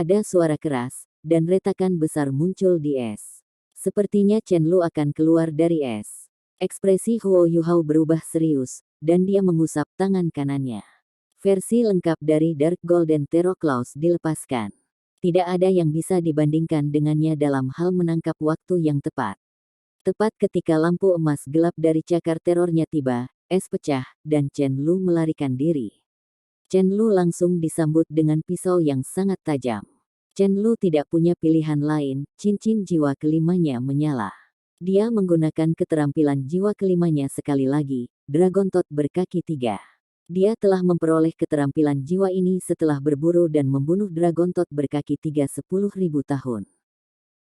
Ada suara keras, dan retakan besar muncul di es. Sepertinya Chen Lu akan keluar dari es. Ekspresi Huo Yuhao berubah serius, dan dia mengusap tangan kanannya. Versi lengkap dari Dark Golden Terror Claws dilepaskan. Tidak ada yang bisa dibandingkan dengannya dalam hal menangkap waktu yang tepat. Tepat ketika lampu emas gelap dari cakar terornya tiba, es pecah, dan Chen Lu melarikan diri. Chen Lu langsung disambut dengan pisau yang sangat tajam. Chen Lu tidak punya pilihan lain, cincin jiwa kelimanya menyala. Dia menggunakan keterampilan jiwa kelimanya sekali lagi, Dragon Tooth berkaki 3. Dia telah memperoleh keterampilan jiwa ini setelah berburu dan membunuh Dragon Tooth berkaki 3 10.000 tahun.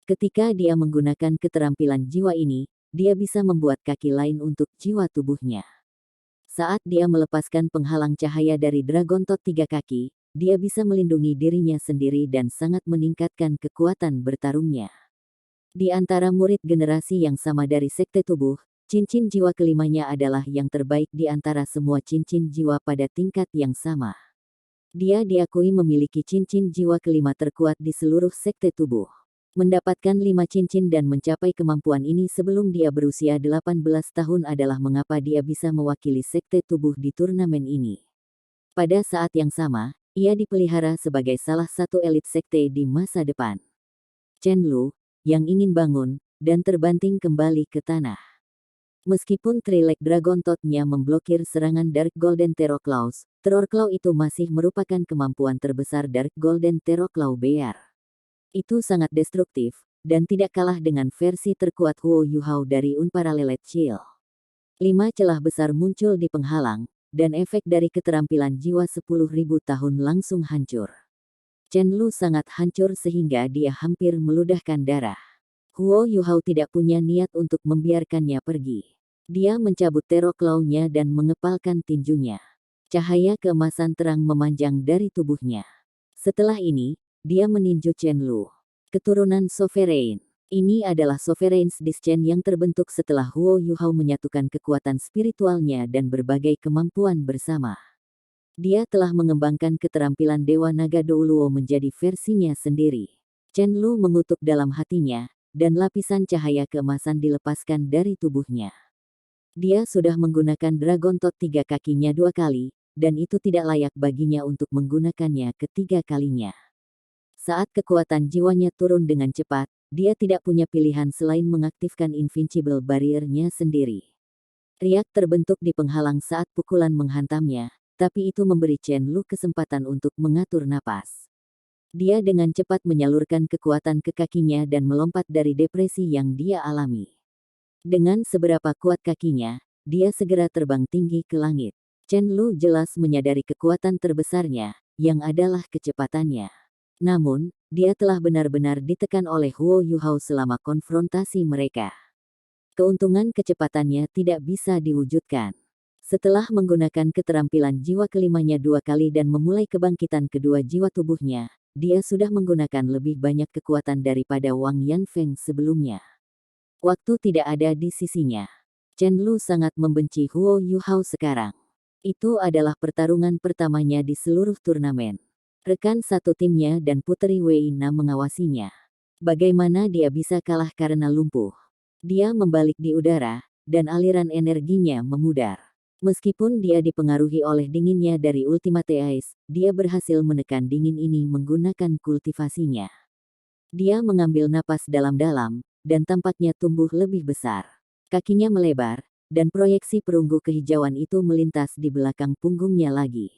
Ketika dia menggunakan keterampilan jiwa ini, dia bisa membuat kaki lain untuk jiwa tubuhnya. Saat dia melepaskan penghalang cahaya dari Dragon Tooth 3 kaki, dia bisa melindungi dirinya sendiri dan sangat meningkatkan kekuatan bertarungnya. Di antara murid generasi yang sama dari Sekte Tubuh, cincin jiwa kelimanya adalah yang terbaik di antara semua cincin jiwa pada tingkat yang sama. Dia diakui memiliki cincin jiwa kelima terkuat di seluruh Sekte Tubuh. Mendapatkan 5 cincin dan mencapai kemampuan ini sebelum dia berusia 18 tahun adalah mengapa dia bisa mewakili Sekte Tubuh di turnamen ini. Pada saat yang sama, ia dipelihara sebagai salah satu elit sekte di masa depan. Chen Lu, yang ingin bangun, dan terbanting kembali ke tanah. Meskipun Trilek Dragon Tooth-nya memblokir serangan Dark Golden Terror Claws, Terror Claw itu masih merupakan kemampuan terbesar Dark Golden Terror Claw Bear. Itu sangat destruktif, dan tidak kalah dengan versi terkuat Huo Yuhao dari Unparalleled Shield. 5 celah besar muncul di penghalang, dan efek dari keterampilan jiwa 10.000 tahun langsung hancur. Chen Lu sangat hancur sehingga dia hampir meludahkan darah. Huo Yuhao tidak punya niat untuk membiarkannya pergi. Dia mencabut Terror Claw-nya dan mengepalkan tinjunya. Cahaya keemasan terang memanjang dari tubuhnya. Setelah ini, dia meninju Chen Lu. Keturunan Sovereign. Ini adalah Sovereign's Discent yang terbentuk setelah Huo Yuhao menyatukan kekuatan spiritualnya dan berbagai kemampuan bersama. Dia telah mengembangkan keterampilan Dewa Naga Douluo menjadi versinya sendiri. Chen Lu mengutuk dalam hatinya, dan lapisan cahaya keemasan dilepaskan dari tubuhnya. Dia sudah menggunakan Dragon Tooth 3 kakinya 2 kali, dan itu tidak layak baginya untuk menggunakannya ketiga kalinya. Saat kekuatan jiwanya turun dengan cepat, dia tidak punya pilihan selain mengaktifkan Invincible Barrier-nya sendiri. Riak terbentuk di penghalang saat pukulan menghantamnya, tapi itu memberi Chen Lu kesempatan untuk mengatur napas. Dia dengan cepat menyalurkan kekuatan ke kakinya dan melompat dari depresi yang dia alami. Dengan seberapa kuat kakinya, dia segera terbang tinggi ke langit. Chen Lu jelas menyadari kekuatan terbesarnya, yang adalah kecepatannya. Namun, dia telah benar-benar ditekan oleh Huo Yuhao selama konfrontasi mereka. Keuntungan kecepatannya tidak bisa diwujudkan. Setelah menggunakan keterampilan jiwa kelimanya 2 kali dan memulai kebangkitan kedua jiwa tubuhnya, dia sudah menggunakan lebih banyak kekuatan daripada Wang Yanfeng sebelumnya. Waktu tidak ada di sisinya. Chen Lu sangat membenci Huo Yuhao sekarang. Itu adalah pertarungan pertamanya di seluruh turnamen. Rekan satu timnya dan Puteri Wei Na mengawasinya. Bagaimana dia bisa kalah karena lumpuh? Dia membalik di udara, dan aliran energinya memudar. Meskipun dia dipengaruhi oleh dinginnya dari Ultimate Ice, dia berhasil menekan dingin ini menggunakan kultivasinya. Dia mengambil napas dalam-dalam, dan tampaknya tumbuh lebih besar. Kakinya melebar, dan proyeksi perunggu kehijauan itu melintas di belakang punggungnya lagi.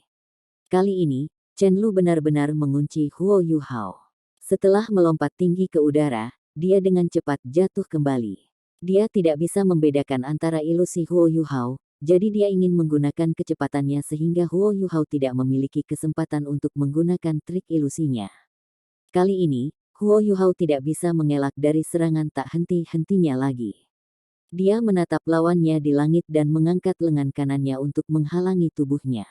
Kali ini, Chen Lu benar-benar mengunci Huo Yuhao. Setelah melompat tinggi ke udara, dia dengan cepat jatuh kembali. Dia tidak bisa membedakan antara ilusi Huo Yuhao, jadi dia ingin menggunakan kecepatannya sehingga Huo Yuhao tidak memiliki kesempatan untuk menggunakan trik ilusinya. Kali ini, Huo Yuhao tidak bisa mengelak dari serangan tak henti-hentinya lagi. Dia menatap lawannya di langit dan mengangkat lengan kanannya untuk menghalangi tubuhnya.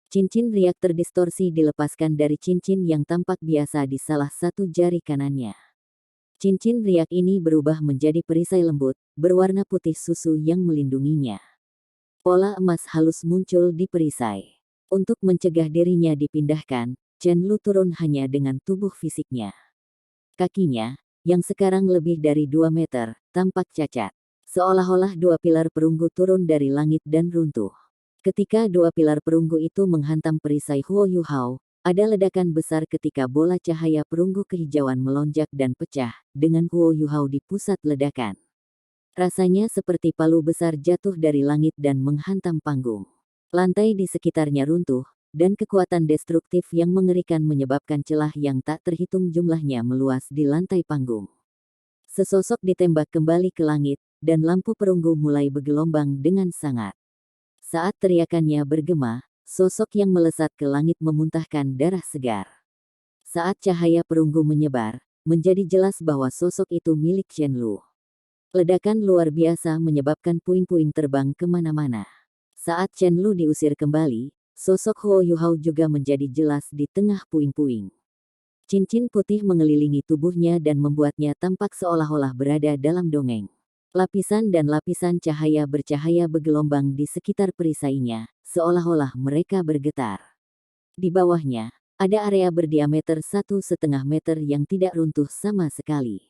Cincin riak terdistorsi dilepaskan dari cincin yang tampak biasa di salah satu jari kanannya. Cincin riak ini berubah menjadi perisai lembut, berwarna putih susu yang melindunginya. Pola emas halus muncul di perisai. Untuk mencegah dirinya dipindahkan, Chen Lu turun hanya dengan tubuh fisiknya. Kakinya, yang sekarang lebih dari 2 meter, tampak cacat. Seolah-olah dua pilar perunggu turun dari langit dan runtuh. Ketika dua pilar perunggu itu menghantam perisai Huo Yuhao, ada ledakan besar ketika bola cahaya perunggu kehijauan melonjak dan pecah, dengan Huo Yuhao di pusat ledakan. Rasanya seperti palu besar jatuh dari langit dan menghantam panggung. Lantai di sekitarnya runtuh, dan kekuatan destruktif yang mengerikan menyebabkan celah yang tak terhitung jumlahnya meluas di lantai panggung. Sesosok ditembak kembali ke langit, dan lampu perunggu mulai bergelombang dengan sangat. Saat teriakannya bergema, sosok yang melesat ke langit memuntahkan darah segar. Saat cahaya perunggu menyebar, menjadi jelas bahwa sosok itu milik Chen Lu. Ledakan luar biasa menyebabkan puing-puing terbang kemana-mana. Saat Chen Lu diusir kembali, sosok Huo Yuhao juga menjadi jelas di tengah puing-puing. Cincin putih mengelilingi tubuhnya dan membuatnya tampak seolah-olah berada dalam dongeng. Lapisan dan lapisan cahaya bercahaya bergelombang di sekitar perisainya, seolah-olah mereka bergetar. Di bawahnya, ada area berdiameter 1,5 meter yang tidak runtuh sama sekali.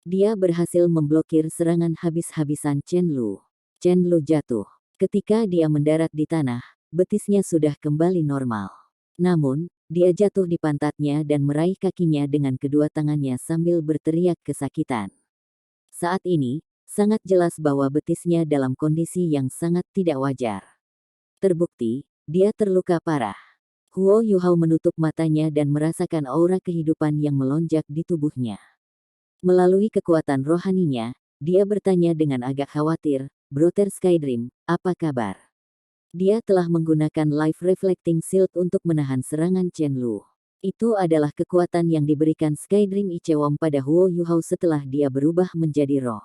Dia berhasil memblokir serangan habis-habisan Chen Lu. Chen Lu jatuh. Ketika dia mendarat di tanah, betisnya sudah kembali normal. Namun, dia jatuh di pantatnya dan meraih kakinya dengan kedua tangannya sambil berteriak kesakitan. Saat ini, sangat jelas bahwa betisnya dalam kondisi yang sangat tidak wajar. Terbukti, dia terluka parah. Huo Yuhao menutup matanya dan merasakan aura kehidupan yang melonjak di tubuhnya. Melalui kekuatan rohaninya, dia bertanya dengan agak khawatir, "Brother Skydream, apa kabar?" Dia telah menggunakan Life Reflecting Shield untuk menahan serangan Chen Lu. Itu adalah kekuatan yang diberikan Skydream Ichewom pada Huo Yuhao setelah dia berubah menjadi roh.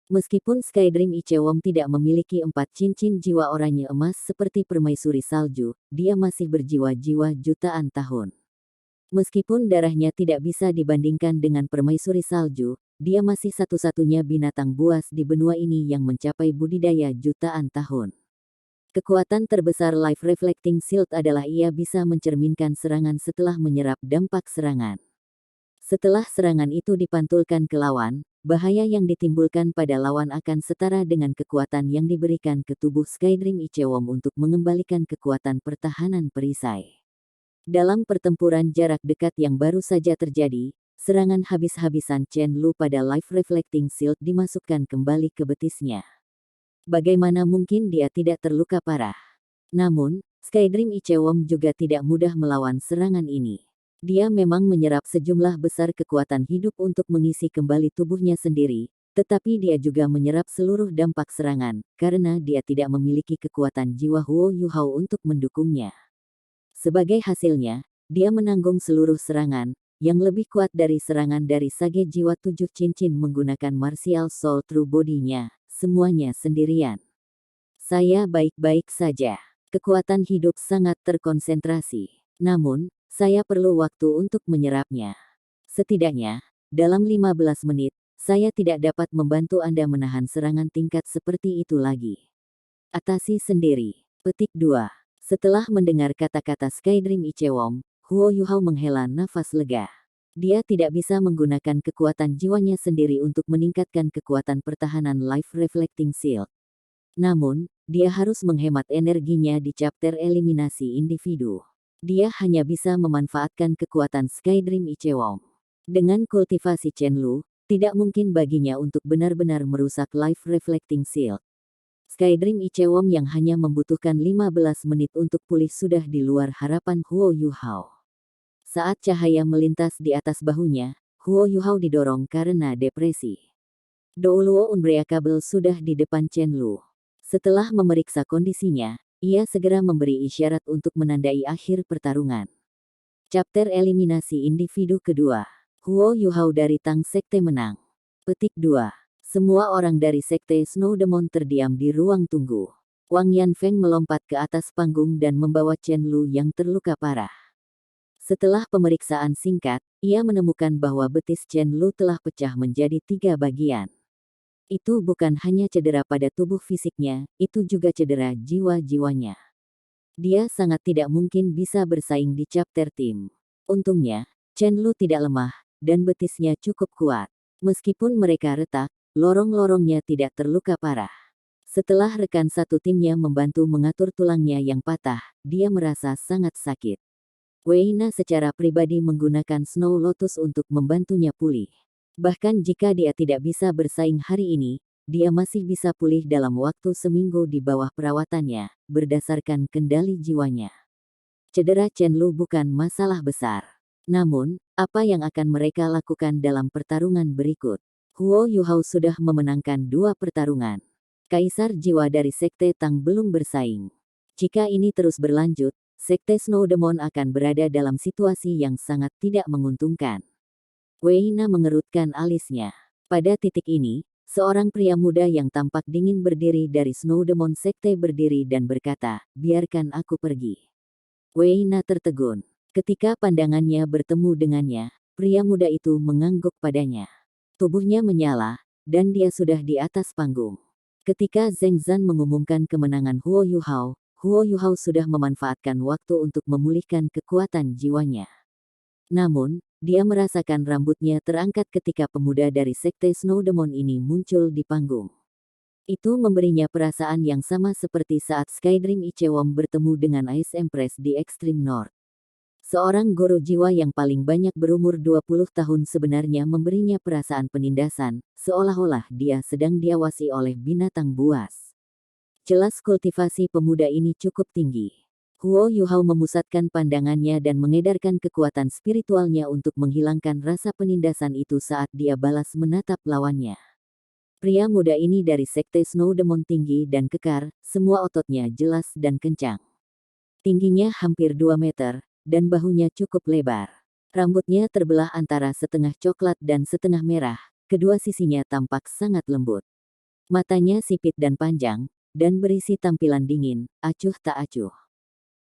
Meskipun Skydream Ichewom tidak memiliki 4 cincin jiwa oranye emas seperti permaisuri salju, dia masih berjiwa-jiwa jutaan tahun. Meskipun darahnya tidak bisa dibandingkan dengan permaisuri salju, dia masih satu-satunya binatang buas di benua ini yang mencapai budidaya jutaan tahun. Kekuatan terbesar Life Reflecting Shield adalah ia bisa mencerminkan serangan setelah menyerap dampak serangan. Setelah serangan itu dipantulkan ke lawan, bahaya yang ditimbulkan pada lawan akan setara dengan kekuatan yang diberikan ke tubuh Skydream Ichewom untuk mengembalikan kekuatan pertahanan perisai. Dalam pertempuran jarak dekat yang baru saja terjadi, serangan habis-habisan Chen Lu pada Life Reflecting Shield dimasukkan kembali ke betisnya. Bagaimana mungkin dia tidak terluka parah? Namun, Skydream Ichewom juga tidak mudah melawan serangan ini. Dia memang menyerap sejumlah besar kekuatan hidup untuk mengisi kembali tubuhnya sendiri, tetapi dia juga menyerap seluruh dampak serangan, karena dia tidak memiliki kekuatan jiwa Huo Yuhao untuk mendukungnya. Sebagai hasilnya, dia menanggung seluruh serangan, yang lebih kuat dari serangan dari Sage Jiwa 7 Cincin menggunakan Martial Soul True Body-nya, semuanya sendirian. Saya baik-baik saja. Kekuatan hidup sangat terkonsentrasi. Namun, saya perlu waktu untuk menyerapnya. Setidaknya, dalam 15 menit, saya tidak dapat membantu Anda menahan serangan tingkat seperti itu lagi. Atasi sendiri. Petik 2. Setelah mendengar kata-kata Skydream Ichewom, Huo Yuhao menghela nafas lega. Dia tidak bisa menggunakan kekuatan jiwanya sendiri untuk meningkatkan kekuatan pertahanan Life Reflecting Shield. Namun, dia harus menghemat energinya di chapter eliminasi individu. Dia hanya bisa memanfaatkan kekuatan Skydream Ichewom. Dengan kultivasi Chen Lu, tidak mungkin baginya untuk benar-benar merusak Life Reflecting Shield. Skydream Ichewom yang hanya membutuhkan 15 menit untuk pulih sudah di luar harapan Huo Yuhao. Saat cahaya melintas di atas bahunya, Huo Yuhao didorong karena depresi. Douluo Unbreakable sudah di depan Chen Lu. Setelah memeriksa kondisinya, ia segera memberi isyarat untuk menandai akhir pertarungan. Chapter eliminasi individu kedua. Huo Yuhao dari Tang Sekte menang. Petik 2. Semua orang dari Sekte Snow Demon terdiam di ruang tunggu. Wang Yanfeng melompat ke atas panggung dan membawa Chen Lu yang terluka parah. Setelah pemeriksaan singkat, ia menemukan bahwa betis Chen Lu telah pecah menjadi 3 bagian. Itu bukan hanya cedera pada tubuh fisiknya, itu juga cedera jiwa-jiwanya. Dia sangat tidak mungkin bisa bersaing di chapter tim. Untungnya, Chen Lu tidak lemah, dan betisnya cukup kuat. Meskipun mereka retak, lorong-lorongnya tidak terluka parah. Setelah rekan satu timnya membantu mengatur tulangnya yang patah, dia merasa sangat sakit. Wei Na secara pribadi menggunakan Snow Lotus untuk membantunya pulih. Bahkan jika dia tidak bisa bersaing hari ini, dia masih bisa pulih dalam waktu seminggu di bawah perawatannya, berdasarkan kendali jiwanya. Cedera Chen Lu bukan masalah besar. Namun, apa yang akan mereka lakukan dalam pertarungan berikut? Huo Yuhao sudah memenangkan 2 pertarungan. Kaisar jiwa dari Sekte Tang belum bersaing. Jika ini terus berlanjut, Sekte Snow Demon akan berada dalam situasi yang sangat tidak menguntungkan. Wei Na mengerutkan alisnya. Pada titik ini, seorang pria muda yang tampak dingin berdiri dari Snow Demon Sekte berdiri dan berkata, "Biarkan aku pergi." Wei Na tertegun. Ketika pandangannya bertemu dengannya, pria muda itu mengangguk padanya. Tubuhnya menyala, dan dia sudah di atas panggung. Ketika Zheng Zan mengumumkan kemenangan Huo Yuhao sudah memanfaatkan waktu untuk memulihkan kekuatan jiwanya. Namun, dia merasakan rambutnya terangkat ketika pemuda dari Sekte Snow Demon ini muncul di panggung. Itu memberinya perasaan yang sama seperti saat Skydream Ichewon bertemu dengan Ice Empress di Extreme North. Seorang guru jiwa yang paling banyak berumur 20 tahun sebenarnya memberinya perasaan penindasan, seolah-olah dia sedang diawasi oleh binatang buas. Jelas kultivasi pemuda ini cukup tinggi. Huo Yuhao memusatkan pandangannya dan mengedarkan kekuatan spiritualnya untuk menghilangkan rasa penindasan itu saat dia balas menatap lawannya. Pria muda ini dari Sekte Snow Demon tinggi dan kekar, semua ototnya jelas dan kencang. Tingginya hampir 2 meter, dan bahunya cukup lebar. Rambutnya terbelah antara setengah coklat dan setengah merah, kedua sisinya tampak sangat lembut. Matanya sipit dan panjang, dan berisi tampilan dingin, acuh tak acuh.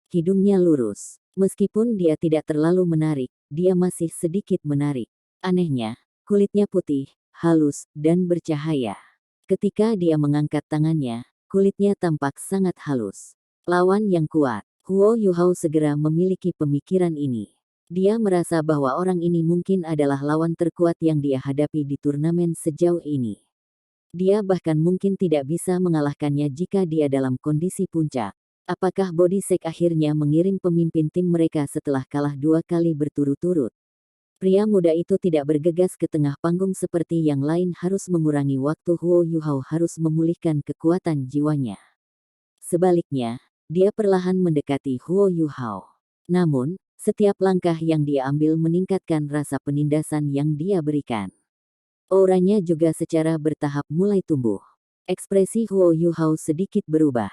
Hidungnya lurus. Meskipun dia tidak terlalu menarik, dia masih sedikit menarik. Anehnya, kulitnya putih, halus, dan bercahaya. Ketika dia mengangkat tangannya, kulitnya tampak sangat halus. Lawan yang kuat. Huo Yuhao segera memiliki pemikiran ini. Dia merasa bahwa orang ini mungkin adalah lawan terkuat yang dia hadapi di turnamen sejauh ini. Dia bahkan mungkin tidak bisa mengalahkannya jika dia dalam kondisi puncak. Apakah Body Shake akhirnya mengirim pemimpin tim mereka setelah kalah 2 kali berturut-turut? Pria muda itu tidak bergegas ke tengah panggung seperti yang lain harus mengurangi waktu Huo Yuhao harus memulihkan kekuatan jiwanya. Sebaliknya, dia perlahan mendekati Huo Yuhao. Namun, setiap langkah yang dia ambil meningkatkan rasa penindasan yang dia berikan. Auranya juga secara bertahap mulai tumbuh. Ekspresi Huo Yuhao sedikit berubah.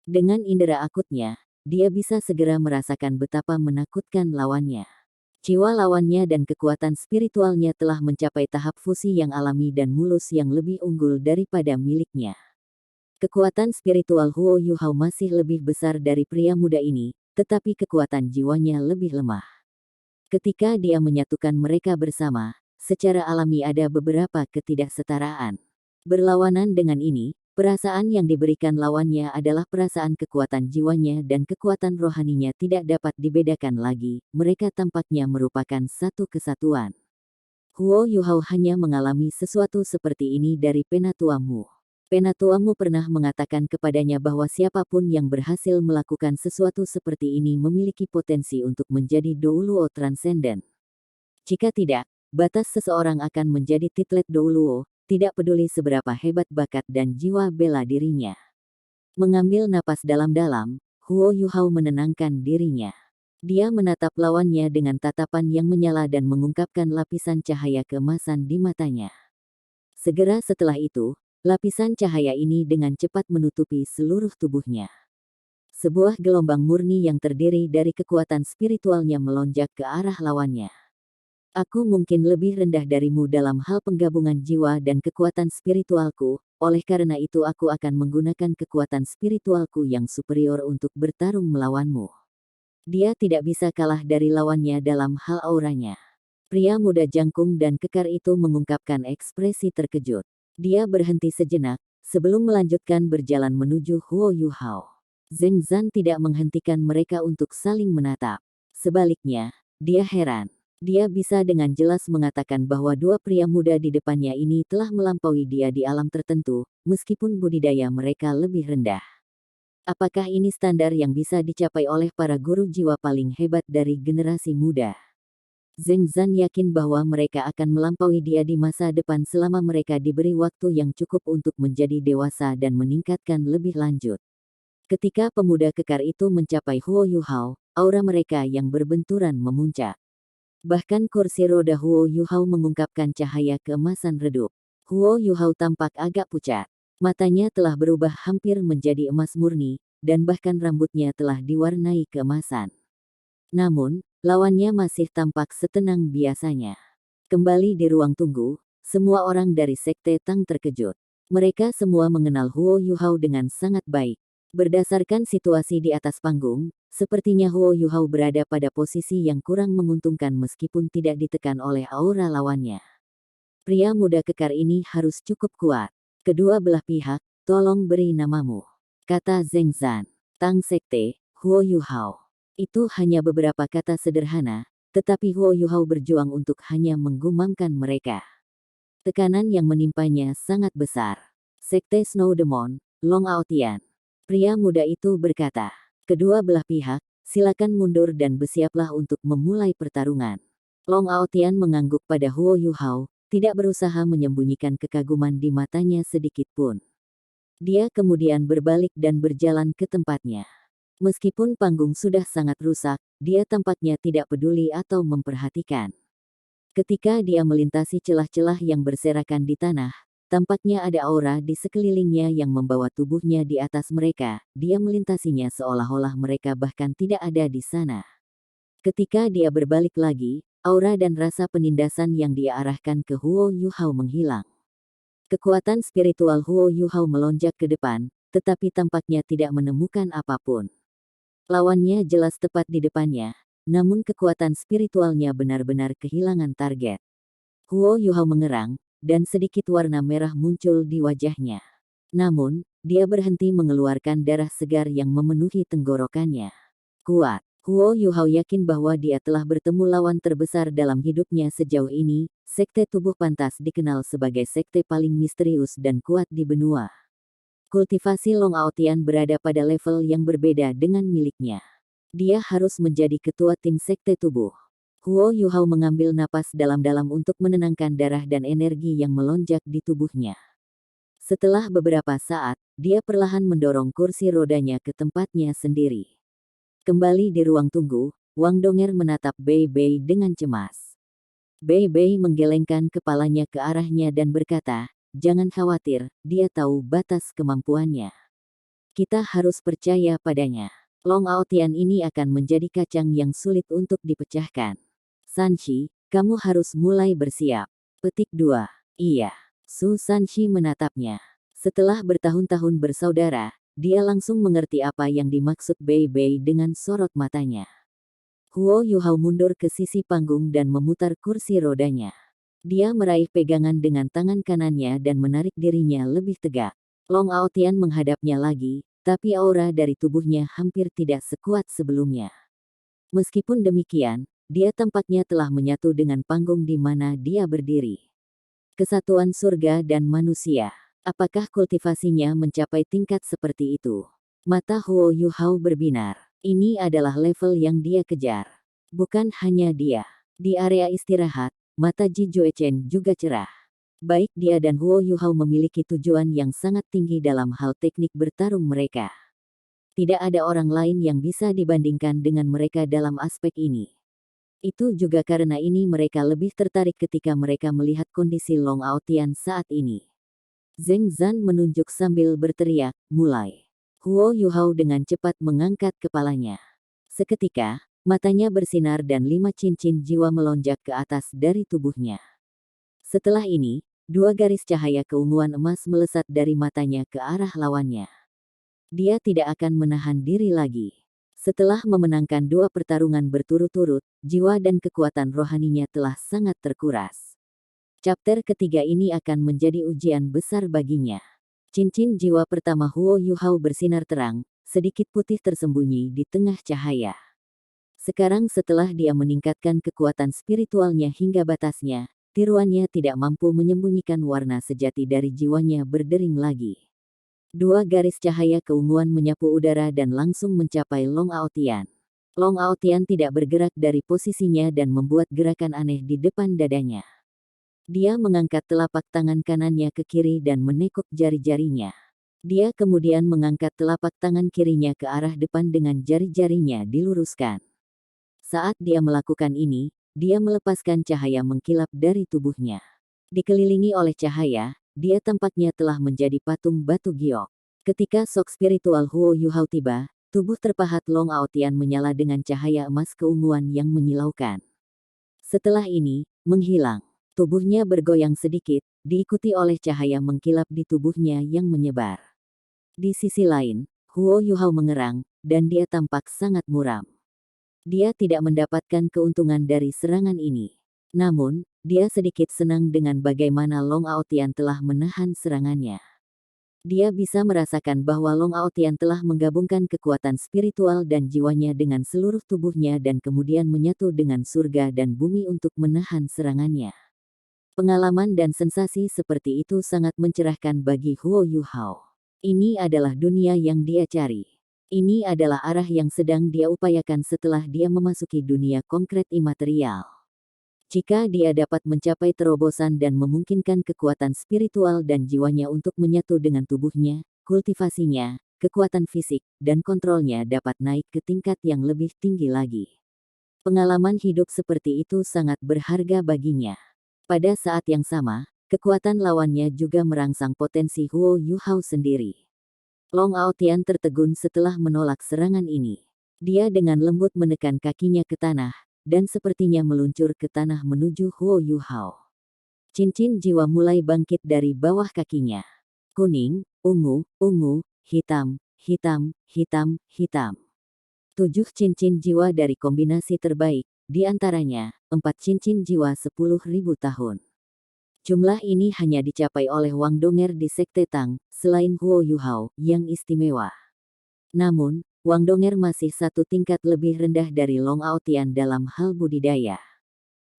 Dengan indera akutnya, dia bisa segera merasakan betapa menakutkan lawannya. Jiwa lawannya dan kekuatan spiritualnya telah mencapai tahap fusi yang alami dan mulus yang lebih unggul daripada miliknya. Kekuatan spiritual Huo Yuhao masih lebih besar dari pria muda ini, tetapi kekuatan jiwanya lebih lemah. Ketika dia menyatukan mereka bersama, secara alami ada beberapa ketidaksetaraan. Berlawanan dengan ini, perasaan yang diberikan lawannya adalah perasaan kekuatan jiwanya dan kekuatan rohaninya tidak dapat dibedakan lagi, mereka tampaknya merupakan satu kesatuan. Huo Yuhao hanya mengalami sesuatu seperti ini dari penatuamu. Penatuamu pernah mengatakan kepadanya bahwa siapapun yang berhasil melakukan sesuatu seperti ini memiliki potensi untuk menjadi Douluo Transcendent. Jika tidak, batas seseorang akan menjadi titlet Douluo, tidak peduli seberapa hebat bakat dan jiwa bela dirinya. Mengambil napas dalam-dalam, Huo Yuhao menenangkan dirinya. Dia menatap lawannya dengan tatapan yang menyala dan mengungkapkan lapisan cahaya keemasan di matanya. Segera setelah itu, lapisan cahaya ini dengan cepat menutupi seluruh tubuhnya. Sebuah gelombang murni yang terdiri dari kekuatan spiritualnya melonjak ke arah lawannya. Aku mungkin lebih rendah darimu dalam hal penggabungan jiwa dan kekuatan spiritualku, oleh karena itu aku akan menggunakan kekuatan spiritualku yang superior untuk bertarung melawanmu. Dia tidak bisa kalah dari lawannya dalam hal auranya. Pria muda jangkung dan kekar itu mengungkapkan ekspresi terkejut. Dia berhenti sejenak, sebelum melanjutkan berjalan menuju Huo Yuhao. Zheng Zan tidak menghentikan mereka untuk saling menatap. Sebaliknya, dia heran. Dia bisa dengan jelas mengatakan bahwa dua pria muda di depannya ini telah melampaui dia di alam tertentu, meskipun budidaya mereka lebih rendah. Apakah ini standar yang bisa dicapai oleh para guru jiwa paling hebat dari generasi muda? Zheng Zan yakin bahwa mereka akan melampaui dia di masa depan selama mereka diberi waktu yang cukup untuk menjadi dewasa dan meningkatkan lebih lanjut. Ketika pemuda kekar itu mencapai Huo Yuhao, aura mereka yang berbenturan memuncak. Bahkan kursi roda Huo Yuhao mengungkapkan cahaya keemasan redup. Huo Yuhao tampak agak pucat. Matanya telah berubah hampir menjadi emas murni, dan bahkan rambutnya telah diwarnai keemasan. Namun, lawannya masih tampak setenang biasanya. Kembali di ruang tunggu, semua orang dari Sekte Tang terkejut. Mereka semua mengenal Huo Yuhao dengan sangat baik. Berdasarkan situasi di atas panggung, sepertinya Huo Yuhao berada pada posisi yang kurang menguntungkan meskipun tidak ditekan oleh aura lawannya. Pria muda kekar ini harus cukup kuat. Kedua belah pihak, tolong beri namamu, kata Zheng Zan. Tang Sekte, Huo Yuhao. Itu hanya beberapa kata sederhana, tetapi Huo Yuhao berjuang untuk hanya menggumamkan mereka. Tekanan yang menimpanya sangat besar. Sekte Snow Demon, Long Aotian. Pria muda itu berkata, kedua belah pihak, silakan mundur dan bersiaplah untuk memulai pertarungan. Long Aotian mengangguk pada Huo Yuhao, tidak berusaha menyembunyikan kekaguman di matanya sedikit pun. Dia kemudian berbalik dan berjalan ke tempatnya. Meskipun panggung sudah sangat rusak, dia tampaknya tidak peduli atau memperhatikan. Ketika dia melintasi celah-celah yang berserakan di tanah, tampaknya ada aura di sekelilingnya yang membawa tubuhnya di atas mereka. Dia melintasinya seolah-olah mereka bahkan tidak ada di sana. Ketika dia berbalik lagi, aura dan rasa penindasan yang dia arahkan ke Huo Yuhao menghilang. Kekuatan spiritual Huo Yuhao melonjak ke depan, tetapi tampaknya tidak menemukan apapun. Lawannya jelas tepat di depannya, namun kekuatan spiritualnya benar-benar kehilangan target. Huo Yuhao mengerang, dan sedikit warna merah muncul di wajahnya. Namun, dia berhenti mengeluarkan darah segar yang memenuhi tenggorokannya. Kuat. Huo Yuhao yakin bahwa dia telah bertemu lawan terbesar dalam hidupnya sejauh ini. Sekte Tubuh Pantas dikenal sebagai sekte paling misterius dan kuat di benua. Kultivasi Long Aotian berada pada level yang berbeda dengan miliknya. Dia harus menjadi ketua tim Sekte Tubuh. Huo Yuhao mengambil napas dalam-dalam untuk menenangkan darah dan energi yang melonjak di tubuhnya. Setelah beberapa saat, dia perlahan mendorong kursi rodanya ke tempatnya sendiri. Kembali di ruang tunggu, Wang Donger menatap Bei Bei dengan cemas. Bei Bei menggelengkan kepalanya ke arahnya dan berkata, jangan khawatir, dia tahu batas kemampuannya. Kita harus percaya padanya. Long Aotian ini akan menjadi kacang yang sulit untuk dipecahkan. Sanshi, kamu harus mulai bersiap. Petik 2. Iya. Su Sanshi menatapnya. Setelah bertahun-tahun bersaudara, dia langsung mengerti apa yang dimaksud Bei Bei dengan sorot matanya. Huo Yuhao mundur ke sisi panggung dan memutar kursi rodanya. Dia meraih pegangan dengan tangan kanannya dan menarik dirinya lebih tegak. Long Aotian menghadapnya lagi, tapi aura dari tubuhnya hampir tidak sekuat sebelumnya. Meskipun demikian, dia tampaknya telah menyatu dengan panggung di mana dia berdiri. Kesatuan surga dan manusia. Apakah kultivasinya mencapai tingkat seperti itu? Mata Huo Yuhao berbinar. Ini adalah level yang dia kejar. Bukan hanya dia. Di area istirahat, mata Ji Juechen juga cerah. Baik dia dan Huo Yuhao memiliki tujuan yang sangat tinggi dalam hal teknik bertarung mereka. Tidak ada orang lain yang bisa dibandingkan dengan mereka dalam aspek ini. Itu juga karena ini mereka lebih tertarik ketika mereka melihat kondisi Long Aotian saat ini. Zheng Zan menunjuk sambil berteriak, mulai. Huo Yuhao dengan cepat mengangkat kepalanya. Seketika, matanya bersinar dan 5 cincin jiwa melonjak ke atas dari tubuhnya. Setelah ini, 2 garis cahaya keunguan emas melesat dari matanya ke arah lawannya. Dia tidak akan menahan diri lagi. Setelah memenangkan 2 pertarungan berturut-turut, jiwa dan kekuatan rohaninya telah sangat terkuras. Chapter ketiga ini akan menjadi ujian besar baginya. Cincin jiwa pertama Huo Yuhao bersinar terang, sedikit putih tersembunyi di tengah cahaya. Sekarang setelah dia meningkatkan kekuatan spiritualnya hingga batasnya, tiruannya tidak mampu menyembunyikan warna sejati dari jiwanya berdering lagi. Dua garis cahaya keunguan menyapu udara dan langsung mencapai Long Aotian. Long Aotian tidak bergerak dari posisinya dan membuat gerakan aneh di depan dadanya. Dia mengangkat telapak tangan kanannya ke kiri dan menekuk jari-jarinya. Dia kemudian mengangkat telapak tangan kirinya ke arah depan dengan jari-jarinya diluruskan. Saat dia melakukan ini, dia melepaskan cahaya mengkilap dari tubuhnya. Dikelilingi oleh cahaya, dia tampaknya telah menjadi patung batu giok. Ketika sok spiritual Huo Yuhao tiba, tubuh terpahat Long Aotian menyala dengan cahaya emas keunguan yang menyilaukan. Setelah ini, menghilang. Tubuhnya bergoyang sedikit, diikuti oleh cahaya mengkilap di tubuhnya yang menyebar. Di sisi lain, Huo Yuhao mengerang, dan dia tampak sangat muram. Dia tidak mendapatkan keuntungan dari serangan ini. Namun, dia sedikit senang dengan bagaimana Long Aotian telah menahan serangannya. Dia bisa merasakan bahwa Long Aotian telah menggabungkan kekuatan spiritual dan jiwanya dengan seluruh tubuhnya dan kemudian menyatu dengan surga dan bumi untuk menahan serangannya. Pengalaman dan sensasi seperti itu sangat mencerahkan bagi Huo Yuhao. Ini adalah dunia yang dia cari. Ini adalah arah yang sedang dia upayakan setelah dia memasuki dunia konkret imaterial. Jika dia dapat mencapai terobosan dan memungkinkan kekuatan spiritual dan jiwanya untuk menyatu dengan tubuhnya, kultivasinya, kekuatan fisik, dan kontrolnya dapat naik ke tingkat yang lebih tinggi lagi. Pengalaman hidup seperti itu sangat berharga baginya. Pada saat yang sama, kekuatan lawannya juga merangsang potensi Huo Yuhao sendiri. Long Aotian tertegun setelah menolak serangan ini. Dia dengan lembut menekan kakinya ke tanah, dan sepertinya meluncur ke tanah menuju Huo Yuhao. Cincin jiwa mulai bangkit dari bawah kakinya. Kuning, ungu, hitam, hitam, hitam, hitam. 7 cincin jiwa dari kombinasi terbaik, di antaranya, 4 cincin jiwa 10.000 tahun. Jumlah ini hanya dicapai oleh Wang Donger di Sekte Tang, selain Huo Yuhao, yang istimewa. Namun, Wang Donger masih satu tingkat lebih rendah dari Long Aotian dalam hal budidaya.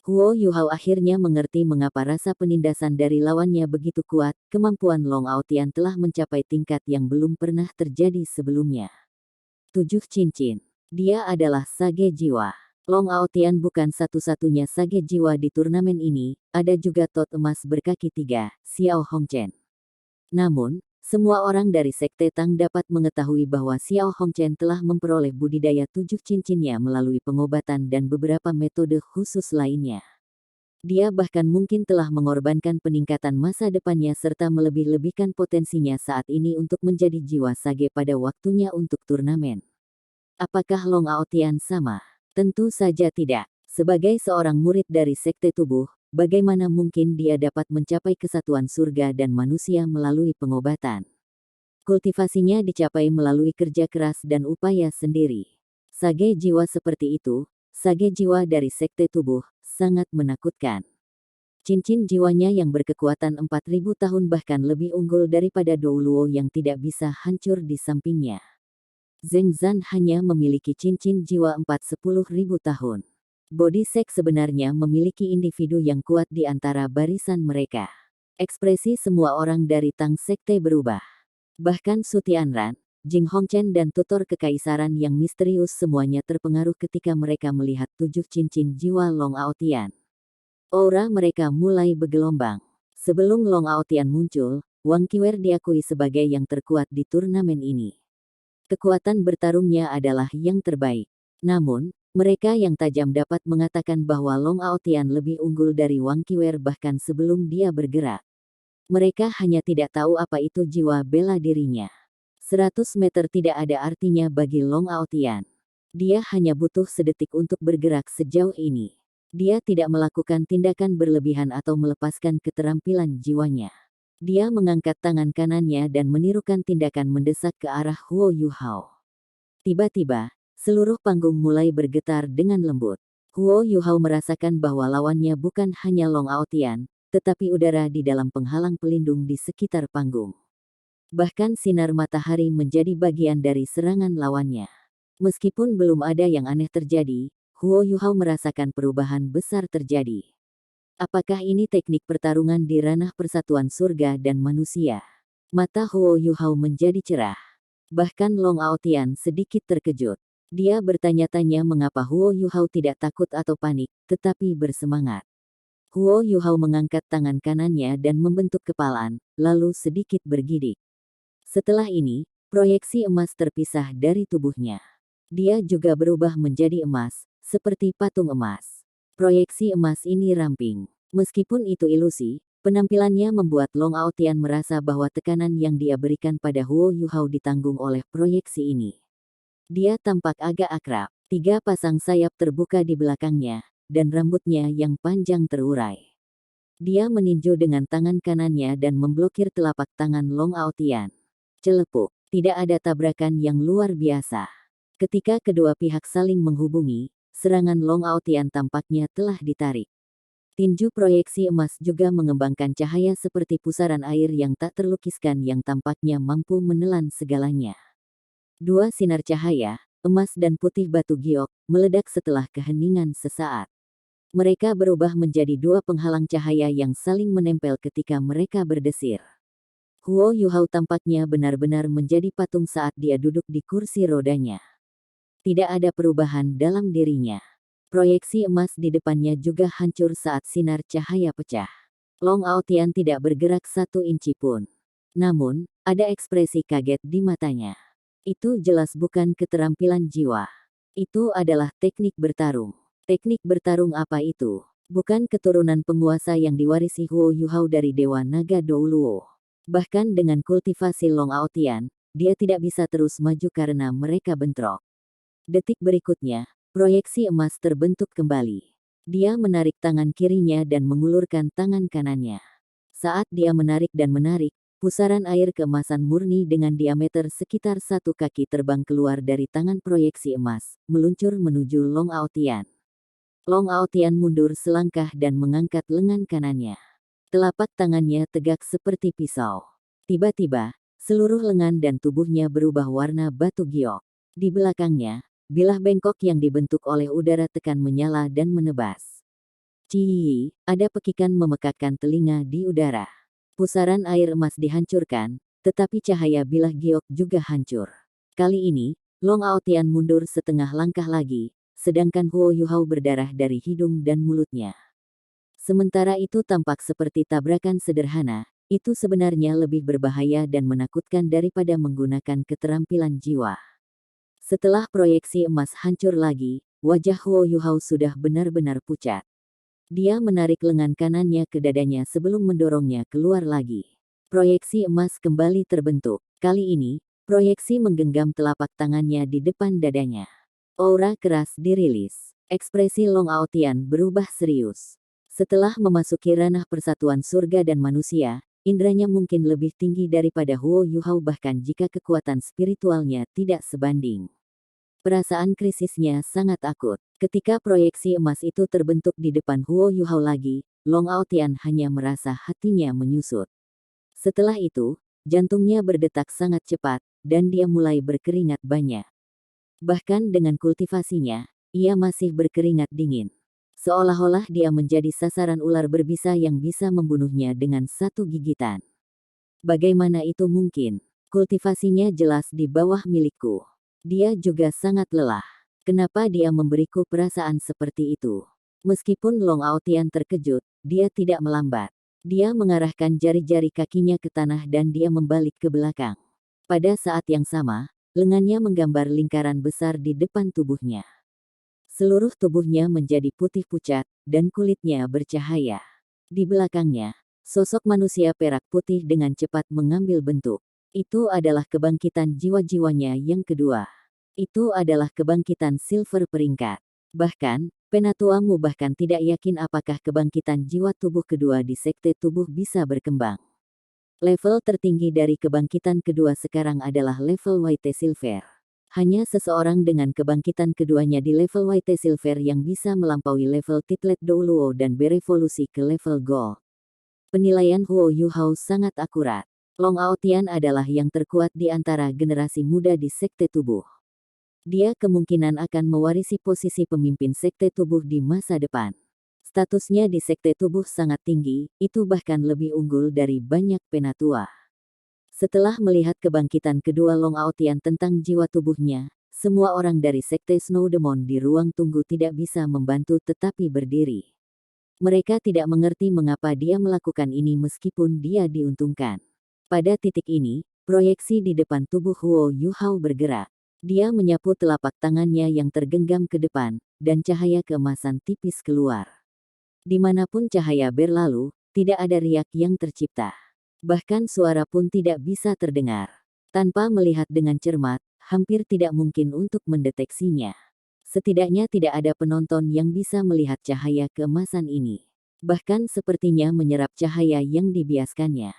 Huo Yuhao akhirnya mengerti mengapa rasa penindasan dari lawannya begitu kuat. Kemampuan Long Aotian telah mencapai tingkat yang belum pernah terjadi sebelumnya. 7 cincin. Dia adalah sage jiwa. Long Aotian bukan satu-satunya sage jiwa di turnamen ini, ada juga tot emas berkaki 3, Xiao Hongchen. Namun, semua orang dari Sekte Tang dapat mengetahui bahwa Xiao Hongchen telah memperoleh budidaya 7 cincinnya melalui pengobatan dan beberapa metode khusus lainnya. Dia bahkan mungkin telah mengorbankan peningkatan masa depannya serta melebih-lebihkan potensinya saat ini untuk menjadi jiwa sage pada waktunya untuk turnamen. Apakah Long Aotian sama? Tentu saja tidak. Sebagai seorang murid dari Sekte Tubuh, bagaimana mungkin dia dapat mencapai kesatuan surga dan manusia melalui pengobatan? Kultivasinya dicapai melalui kerja keras dan upaya sendiri. Sage jiwa seperti itu, sage jiwa dari Sekte Tubuh, sangat menakutkan. Cincin jiwanya yang berkekuatan 4.000 tahun bahkan lebih unggul daripada Douluo yang tidak bisa hancur di sampingnya. Zheng Zan hanya memiliki cincin jiwa 40.000 tahun. Body Sek sebenarnya memiliki individu yang kuat di antara barisan mereka. Ekspresi semua orang dari Tang Sekte berubah. Bahkan Su Tianran, Jing Hongchen dan tutor kekaisaran yang misterius semuanya terpengaruh ketika mereka melihat 7 cincin jiwa Long Aotian. Aura mereka mulai bergelombang. Sebelum Long Aotian muncul, Wang Qiwer diakui sebagai yang terkuat di turnamen ini. Kekuatan bertarungnya adalah yang terbaik. Namun, mereka yang tajam dapat mengatakan bahwa Long Aotian lebih unggul dari Wang Qiwer bahkan sebelum dia bergerak. Mereka hanya tidak tahu apa itu jiwa bela dirinya. 100 meter tidak ada artinya bagi Long Aotian. Dia hanya butuh sedetik untuk bergerak sejauh ini. Dia tidak melakukan tindakan berlebihan atau melepaskan keterampilan jiwanya. Dia mengangkat tangan kanannya dan menirukan tindakan mendesak ke arah Huo Yuhao. Tiba-tiba, seluruh panggung mulai bergetar dengan lembut. Huo Yuhao merasakan bahwa lawannya bukan hanya Long Aotian, tetapi udara di dalam penghalang pelindung di sekitar panggung. Bahkan sinar matahari menjadi bagian dari serangan lawannya. Meskipun belum ada yang aneh terjadi, Huo Yuhao merasakan perubahan besar terjadi. Apakah ini teknik pertarungan di ranah persatuan surga dan manusia? Mata Huo Yuhao menjadi cerah. Bahkan Long Aotian sedikit terkejut. Dia bertanya-tanya mengapa Huo Yuhao tidak takut atau panik, tetapi bersemangat. Huo Yuhao mengangkat tangan kanannya dan membentuk kepalan, lalu sedikit bergidik. Setelah ini, proyeksi emas terpisah dari tubuhnya. Dia juga berubah menjadi emas, seperti patung emas. Proyeksi emas ini ramping. Meskipun itu ilusi, penampilannya membuat Long Aotian merasa bahwa tekanan yang dia berikan pada Huo Yuhao ditanggung oleh proyeksi ini. Dia tampak agak akrab. 3 pasang sayap terbuka di belakangnya, dan rambutnya yang panjang terurai. Dia meninju dengan tangan kanannya dan memblokir telapak tangan Long Aotian. Celepuk. Tidak ada tabrakan yang luar biasa. Ketika kedua pihak saling menghubungi, serangan Long Aotian tampaknya telah ditarik. Tinju proyeksi emas juga mengembangkan cahaya seperti pusaran air yang tak terlukiskan yang tampaknya mampu menelan segalanya. 2 sinar cahaya, emas dan putih batu giok, meledak setelah keheningan sesaat. Mereka berubah menjadi 2 penghalang cahaya yang saling menempel ketika mereka berdesir. Huo Yuhao tampaknya benar-benar menjadi patung saat dia duduk di kursi rodanya. Tidak ada perubahan dalam dirinya. Proyeksi emas di depannya juga hancur saat sinar cahaya pecah. Long Aotian tidak bergerak 1 inci pun. Namun, ada ekspresi kaget di matanya. Itu jelas bukan keterampilan jiwa. Itu adalah teknik bertarung. Teknik bertarung apa itu? Bukan keturunan penguasa yang diwarisi Huo Yuhao dari Dewa Naga Douluo. Bahkan dengan kultivasi Long Aotian, dia tidak bisa terus maju karena mereka bentrok. Detik berikutnya, proyeksi emas terbentuk kembali. Dia menarik tangan kirinya dan mengulurkan tangan kanannya. Saat dia menarik dan menarik, pusaran air keemasan murni dengan diameter sekitar 1 kaki terbang keluar dari tangan proyeksi emas, meluncur menuju Long Aotian. Long Aotian mundur selangkah dan mengangkat lengan kanannya. Telapak tangannya tegak seperti pisau. Tiba-tiba, seluruh lengan dan tubuhnya berubah warna batu giok. Di belakangnya, bilah bengkok yang dibentuk oleh udara tekan menyala dan menebas. Ciii, ada pekikan memekakkan telinga di udara. Pusaran air emas dihancurkan, tetapi cahaya bilah giok juga hancur. Kali ini, Long Aotian mundur setengah langkah lagi, sedangkan Huo Yuhao berdarah dari hidung dan mulutnya. Sementara itu tampak seperti tabrakan sederhana, itu sebenarnya lebih berbahaya dan menakutkan daripada menggunakan keterampilan jiwa. Setelah proyeksi emas hancur lagi, wajah Huo Yuhao sudah benar-benar pucat. Dia menarik lengan kanannya ke dadanya sebelum mendorongnya keluar lagi. Proyeksi emas kembali terbentuk. Kali ini, proyeksi menggenggam telapak tangannya di depan dadanya. Aura keras dirilis. Ekspresi Long Aotian berubah serius. Setelah memasuki ranah persatuan surga dan manusia, indranya mungkin lebih tinggi daripada Huo Yuhao bahkan jika kekuatan spiritualnya tidak sebanding. Perasaan krisisnya sangat akut. Ketika proyeksi emas itu terbentuk di depan Huo Yuhao lagi, Long Aotian hanya merasa hatinya menyusut. Setelah itu, jantungnya berdetak sangat cepat, dan dia mulai berkeringat banyak. Bahkan dengan kultivasinya, ia masih berkeringat dingin. Seolah-olah dia menjadi sasaran ular berbisa yang bisa membunuhnya dengan 1 gigitan. Bagaimana itu mungkin? Kultivasinya jelas di bawah milikku. Dia juga sangat lelah. Kenapa dia memberiku perasaan seperti itu? Meskipun Long Aotian terkejut, dia tidak melambat. Dia mengarahkan jari-jari kakinya ke tanah dan dia membalik ke belakang. Pada saat yang sama, lengannya menggambar lingkaran besar di depan tubuhnya. Seluruh tubuhnya menjadi putih pucat, dan kulitnya bercahaya. Di belakangnya, sosok manusia perak putih dengan cepat mengambil bentuk. Itu adalah kebangkitan jiwa-jiwanya yang kedua. Itu adalah kebangkitan silver peringkat. Bahkan, Penatuamu bahkan tidak yakin apakah kebangkitan jiwa tubuh kedua di sekte tubuh bisa berkembang. Level tertinggi dari kebangkitan kedua sekarang adalah level White Silver. Hanya seseorang dengan kebangkitan keduanya di level White Silver yang bisa melampaui level Titlet Douluo dan berevolusi ke level Gold. Penilaian Huo Yuhao sangat akurat. Long Aotian adalah yang terkuat di antara generasi muda di Sekte Tubuh. Dia kemungkinan akan mewarisi posisi pemimpin Sekte Tubuh di masa depan. Statusnya di Sekte Tubuh sangat tinggi, itu bahkan lebih unggul dari banyak penatua. Setelah melihat kebangkitan kedua Long Aotian tentang jiwa tubuhnya, semua orang dari Sekte Snow Demon di ruang tunggu tidak bisa membantu tetapi berdiri. Mereka tidak mengerti mengapa dia melakukan ini meskipun dia diuntungkan. Pada titik ini, proyeksi di depan tubuh Huo Yuhao bergerak. Dia menyapu telapak tangannya yang tergenggam ke depan, dan cahaya keemasan tipis keluar. Dimanapun cahaya berlalu, tidak ada riak yang tercipta. Bahkan suara pun tidak bisa terdengar. Tanpa melihat dengan cermat, hampir tidak mungkin untuk mendeteksinya. Setidaknya tidak ada penonton yang bisa melihat cahaya keemasan ini. Bahkan sepertinya menyerap cahaya yang dibiaskannya.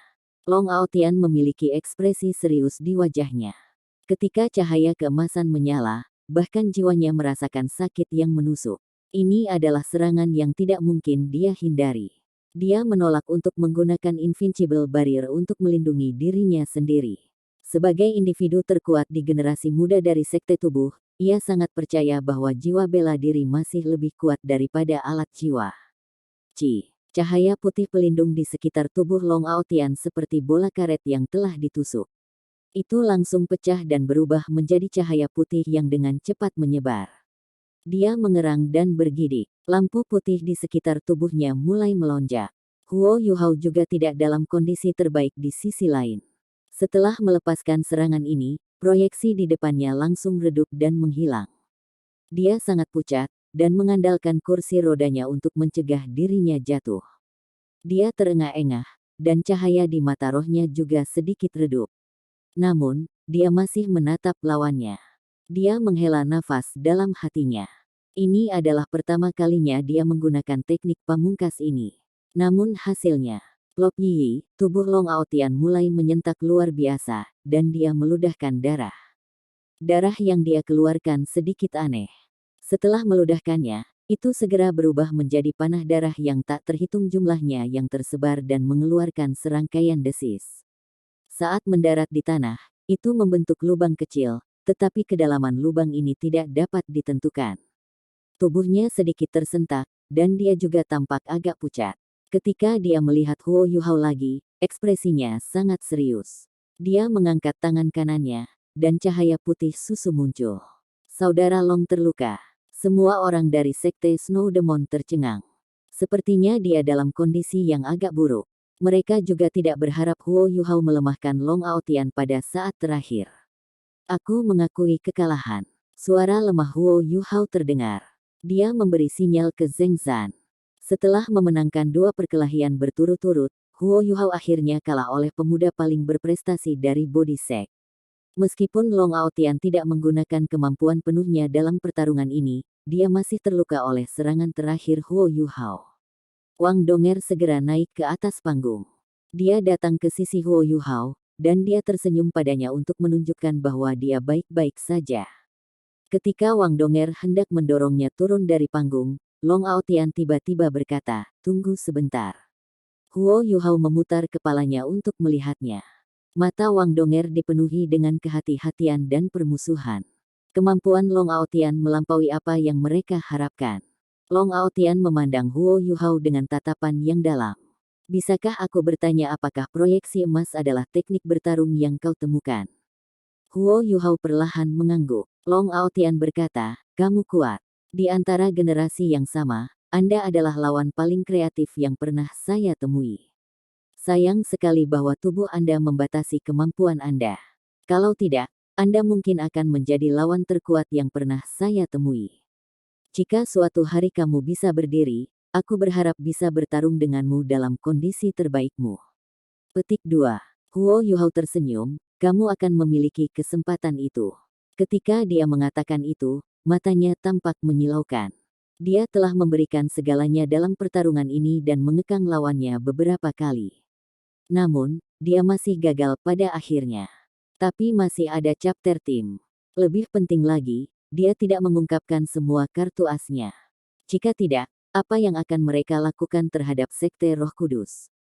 Long Aotian memiliki ekspresi serius di wajahnya. Ketika cahaya keemasan menyala, bahkan jiwanya merasakan sakit yang menusuk. Ini adalah serangan yang tidak mungkin dia hindari. Dia menolak untuk menggunakan Invincible Barrier untuk melindungi dirinya sendiri. Sebagai individu terkuat di generasi muda dari Sekte Tubuh, ia sangat percaya bahwa jiwa bela diri masih lebih kuat daripada alat jiwa. Cahaya putih pelindung di sekitar tubuh Long Aotian seperti bola karet yang telah ditusuk. Itu langsung pecah dan berubah menjadi cahaya putih yang dengan cepat menyebar. Dia mengerang dan bergidik. Lampu putih di sekitar tubuhnya mulai melonjak. Huo Yuhao juga tidak dalam kondisi terbaik di sisi lain. Setelah melepaskan serangan ini, proyeksi di depannya langsung redup dan menghilang. Dia sangat pucat, dan mengandalkan kursi rodanya untuk mencegah dirinya jatuh. Dia terengah-engah, dan cahaya di mata rohnya juga sedikit redup. Namun, dia masih menatap lawannya. Dia menghela nafas dalam hatinya. Ini adalah pertama kalinya dia menggunakan teknik pamungkas ini. Namun hasilnya, Lop Yi, tubuh Long Aotian mulai menyentak luar biasa, dan dia meludahkan darah. Darah yang dia keluarkan sedikit aneh. Setelah meludahkannya, itu segera berubah menjadi panah darah yang tak terhitung jumlahnya yang tersebar dan mengeluarkan serangkaian desis. Saat mendarat di tanah, itu membentuk lubang kecil, tetapi kedalaman lubang ini tidak dapat ditentukan. Tubuhnya sedikit tersentak, dan dia juga tampak agak pucat. Ketika dia melihat Huo Yuhao lagi, ekspresinya sangat serius. Dia mengangkat tangan kanannya, dan cahaya putih susu muncul. Saudara Long terluka. Semua orang dari Sekte Snow Demon tercengang. Sepertinya dia dalam kondisi yang agak buruk. Mereka juga tidak berharap Huo Yuhao melemahkan Long Aotian pada saat terakhir. Aku mengakui kekalahan. Suara lemah Huo Yuhao terdengar. Dia memberi sinyal ke Zheng Zan. Setelah memenangkan 2 perkelahian berturut-turut, Huo Yuhao akhirnya kalah oleh pemuda paling berprestasi dari Body Sect. Meskipun Long Aotian tidak menggunakan kemampuan penuhnya dalam pertarungan ini, dia masih terluka oleh serangan terakhir Huo Yuhao. Wang Donger segera naik ke atas panggung. Dia datang ke sisi Huo Yuhao, dan dia tersenyum padanya untuk menunjukkan bahwa dia baik-baik saja. Ketika Wang Donger hendak mendorongnya turun dari panggung, Long Aotian tiba-tiba berkata, "Tunggu sebentar." Huo Yuhao memutar kepalanya untuk melihatnya. Mata Wang Donger dipenuhi dengan kehati-hatian dan permusuhan. Kemampuan Long Aotian melampaui apa yang mereka harapkan. Long Aotian memandang Huo Yuhao dengan tatapan yang dalam. "Bisakah aku bertanya apakah proyeksi emas adalah teknik bertarung yang kau temukan?" Huo Yuhao perlahan mengangguk. Long Aotian berkata, "Kamu kuat. Di antara generasi yang sama, Anda adalah lawan paling kreatif yang pernah saya temui. Sayang sekali bahwa tubuh Anda membatasi kemampuan Anda. Kalau tidak, Anda mungkin akan menjadi lawan terkuat yang pernah saya temui. Jika suatu hari kamu bisa berdiri, aku berharap bisa bertarung denganmu dalam kondisi terbaikmu." Petik 2. Huo Yuhao tersenyum, "Kamu akan memiliki kesempatan itu." Ketika dia mengatakan itu, matanya tampak menyilaukan. Dia telah memberikan segalanya dalam pertarungan ini dan mengekang lawannya beberapa kali. Namun, dia masih gagal pada akhirnya. Tapi masih ada chapter tim. Lebih penting lagi, dia tidak mengungkapkan semua kartu asnya. Jika tidak, apa yang akan mereka lakukan terhadap Sekte Roh Kudus?